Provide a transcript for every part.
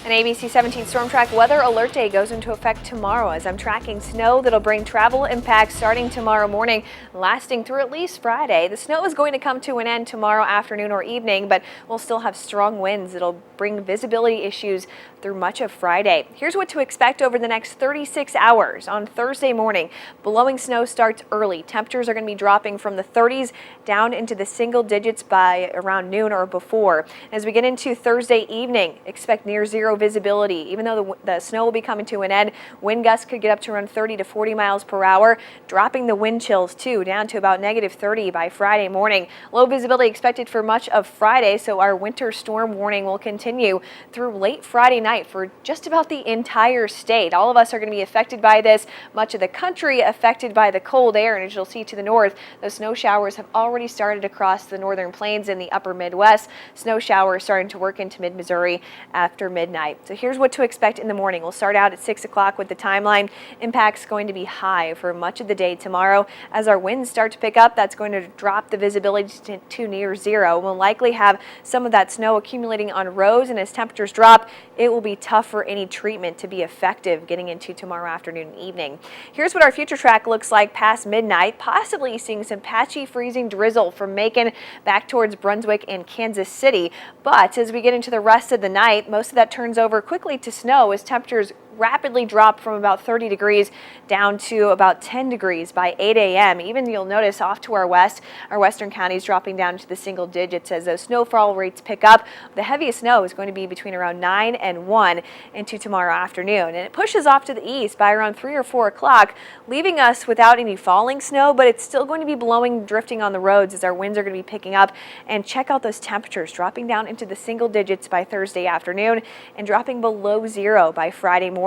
An ABC 17 Storm Track Weather Alert Day goes into effect tomorrow as I'm tracking snow that'll bring travel impacts starting tomorrow morning, lasting through at least Friday. The snow is going to come to an end tomorrow afternoon or evening, but we'll still have strong winds that'll bring visibility issues through much of Friday. Here's what to expect over the next 36 hours. On Thursday morning, blowing snow starts early. Temperatures are going to be dropping from the 30s down into the single digits by around noon or before. As we get into Thursday evening, expect near zero visibility. Even though the snow will be coming to an end, wind gusts could get up to around 30 to 40 miles per hour, dropping the wind chills too down to about -30 by Friday morning. Low visibility expected for much of Friday, so our winter storm warning will continue through late Friday night for just about the entire state. All of us are going to be affected by this. Much of the country affected by the cold air, and as you'll see to the north, those snow showers have already started across the northern plains in the upper Midwest. Snow showers starting to work into mid-Missouri after midnight. So here's what to expect in the morning. We'll start out at 6 o'clock with the timeline. Impact's going to be high for much of the day tomorrow. As our winds start to pick up, that's going to drop the visibility to near zero. We'll likely have some of that snow accumulating on roads, and as temperatures drop, it will be tough for any treatment to be effective getting into tomorrow afternoon and evening. Here's what our future track looks like past midnight, possibly seeing some patchy freezing drizzle from Macon back towards Brunswick and Kansas City. But as we get into the rest of the night, most of that turns over quickly to snow as temperatures rapidly drop from about 30 degrees down to about 10 degrees by 8 a.m. Even you'll notice off to our west, our western counties dropping down to the single digits as those snowfall rates pick up. The heaviest snow is going to be between around 9 and 1 into tomorrow afternoon. And it pushes off to the east by around 3 or 4 o'clock, leaving us without any falling snow, but it's still going to be blowing, drifting on the roads as our winds are going to be picking up. And check out those temperatures dropping down into the single digits by Thursday afternoon and dropping below zero by Friday morning.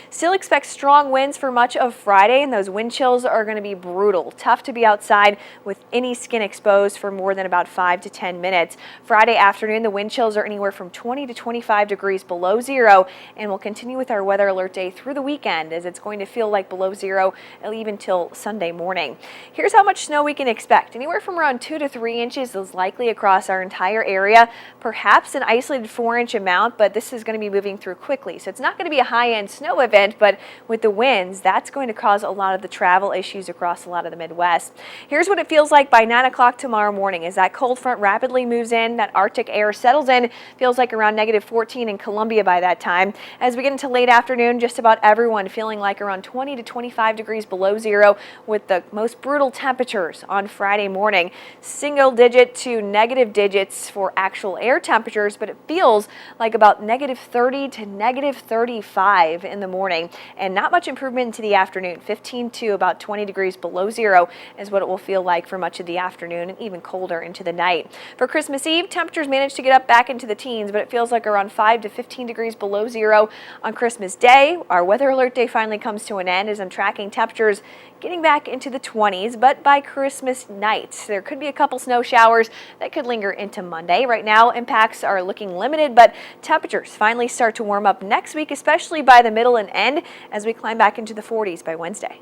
Still expect strong winds for much of Friday, and those wind chills are going to be brutal. Tough to be outside with any skin exposed for more than about 5 to 10 minutes. Friday afternoon, the wind chills are anywhere from 20 to 25 degrees below zero, and we'll continue with our weather alert day through the weekend as it's going to feel like below zero even till Sunday morning. Here's how much snow we can expect. Anywhere from around 2 to 3 inches is likely across our entire area, perhaps an isolated 4-inch amount, but this is going to be moving through quickly. So it's not going to be a high-end snow event, but with the winds, that's going to cause a lot of the travel issues across a lot of the Midwest. Here's what it feels like by 9 o'clock tomorrow morning. As that cold front rapidly moves in, that Arctic air settles in, feels like around -14 in Columbia by that time. As we get into late afternoon, just about everyone feeling like around 20 to 25 degrees below zero with the most brutal temperatures on Friday morning. Single digit to negative digits for actual air temperatures, but it feels like about -30 to -35 in the morning, and not much improvement into the afternoon. 15 to about 20 degrees below zero is what it will feel like for much of the afternoon, and even colder into the night. For Christmas Eve, temperatures managed to get up back into the teens, but it feels like around 5 to 15 degrees below zero on Christmas Day. Our weather alert day finally comes to an end as I'm tracking temperatures getting back into the 20s, but by Christmas night, there could be a couple snow showers that could linger into Monday. Right now, impacts are looking limited, but temperatures finally start to warm up next week, especially by the middle and end as we climb back into the 40s by Wednesday.